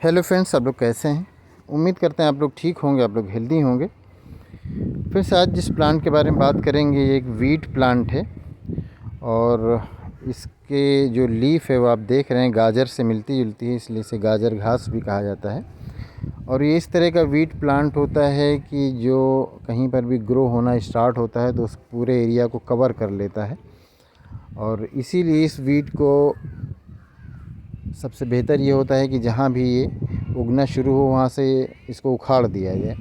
Hello friends, आप लोग कैसे हैं। उम्मीद करते हैं आप लोग ठीक होंगे, आप लोग हेल्दी होंगे। फ्रेंड्स, आज जिस प्लांट के बारे में बात करेंगे ये एक वीट प्लांट है और इसके जो लीफ है वो आप देख रहे हैं गाजर से मिलती जुलती है, इसलिए इसे गाजर घास भी कहा जाता है। और ये इस तरह का वीट प्लांट होता है कि जो कहीं पर भी ग्रो होना स्टार्ट होता है तो उस पूरे एरिया को कवर कर लेता है। और इसीलिए इस वीट को सबसे बेहतर ये होता है कि जहाँ भी ये उगना शुरू हो वहाँ से इसको उखाड़ दिया जाए,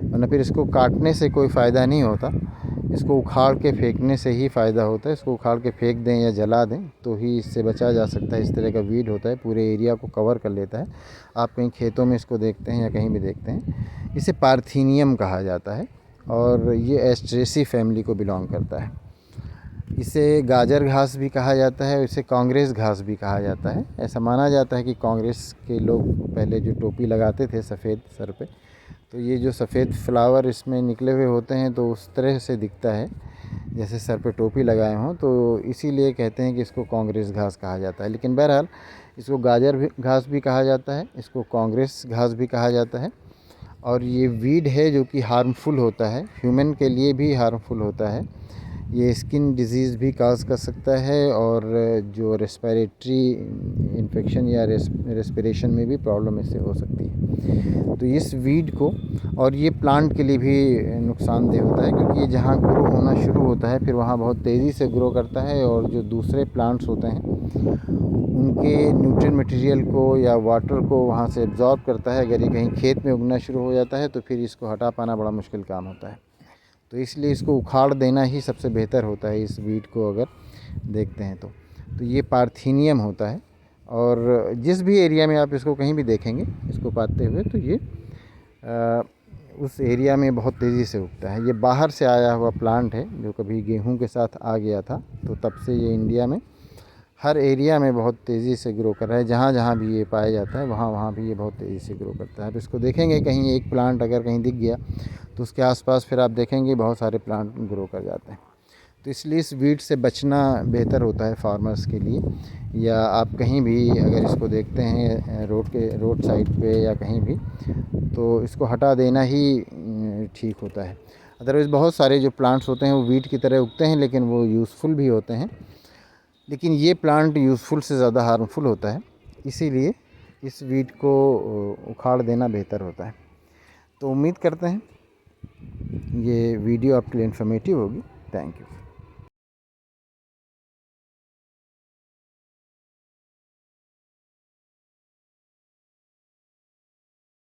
वरना फिर इसको काटने से कोई फ़ायदा नहीं होता। इसको उखाड़ के फेंकने से ही फ़ायदा होता है। इसको उखाड़ के फेंक दें या जला दें तो ही इससे बचा जा सकता है। इस तरह का वीड होता है, पूरे एरिया को कवर कर लेता है। आप कहीं खेतों में इसको देखते हैं या कहीं भी देखते हैं। इसे पार्थीनियम कहा जाता है और ये एस्ट्रेसी फैमिली को बिलोंग करता है। इसे गाजर घास भी कहा जाता है, इसे कांग्रेस घास भी कहा जाता है। ऐसा माना जाता है कि कांग्रेस के लोग पहले जो टोपी लगाते थे सफ़ेद सर पे, तो ये जो सफ़ेद फ्लावर इसमें निकले हुए होते हैं तो उस तरह से दिखता है जैसे सर पे टोपी लगाए हों, तो इसीलिए कहते हैं कि इसको कांग्रेस घास कहा जाता है। लेकिन बहरहाल इसको गाजर भी घास भी कहा जाता है, इसको कांग्रेस घास भी कहा जाता है। और ये वीड है जो कि हार्मफुल होता है, ह्यूमन के लिए भी हार्मफुल होता है। ये स्किन डिजीज़ भी काज कर सकता है और जो रेस्पिरेटरी इन्फेक्शन या रेस्पिरेशन में भी प्रॉब्लम इससे हो सकती है। तो इस वीड को, और ये प्लांट के लिए भी नुकसानदेह होता है क्योंकि ये जहाँ ग्रो होना शुरू होता है फिर वहाँ बहुत तेज़ी से ग्रो करता है और जो दूसरे प्लांट्स होते हैं उनके न्यूट्रिएंट मटेरियल को या वाटर को वहाँ से एब्जॉर्ब करता है। अगर ये कहीं खेत में उगना शुरू हो जाता है तो फिर इसको हटा पाना बड़ा मुश्किल काम होता है। तो इसलिए इसको उखाड़ देना ही सबसे बेहतर होता है। इस वीट को अगर देखते हैं तो ये पार्थीनियम होता है और जिस भी एरिया में आप इसको कहीं भी देखेंगे इसको पाते हुए तो ये उस एरिया में बहुत तेज़ी से उगता है। ये बाहर से आया हुआ प्लांट है जो कभी गेहूं के साथ आ गया था, तो तब से ये इंडिया में हर एरिया में बहुत तेज़ी से ग्रो कर रहा है। जहाँ जहाँ भी ये पाया जाता है वहाँ वहाँ भी ये बहुत तेज़ी से ग्रो करता है। तो इसको देखेंगे कहीं एक प्लांट अगर कहीं दिख गया तो उसके आसपास फिर आप देखेंगे बहुत सारे प्लांट ग्रो कर जाते हैं। तो इसलिए इस वीड से बचना बेहतर होता है फार्मर्स के लिए। या आप कहीं भी अगर इसको देखते हैं रोड साइड पे या कहीं भी, तो इसको हटा देना ही ठीक होता है। अदरवाइज़ बहुत सारे जो प्लांट्स होते हैं वो वीड की तरह उगते हैं लेकिन वो यूज़फुल भी होते हैं, लेकिन ये प्लांट यूज़फुल से ज़्यादा हार्मफुल होता है। इसीलिए इस वीड को उखाड़ देना बेहतर होता है। तो उम्मीद करते हैं ये वीडियो आपके लिए इन्फॉर्मेटिव होगी। Thank you.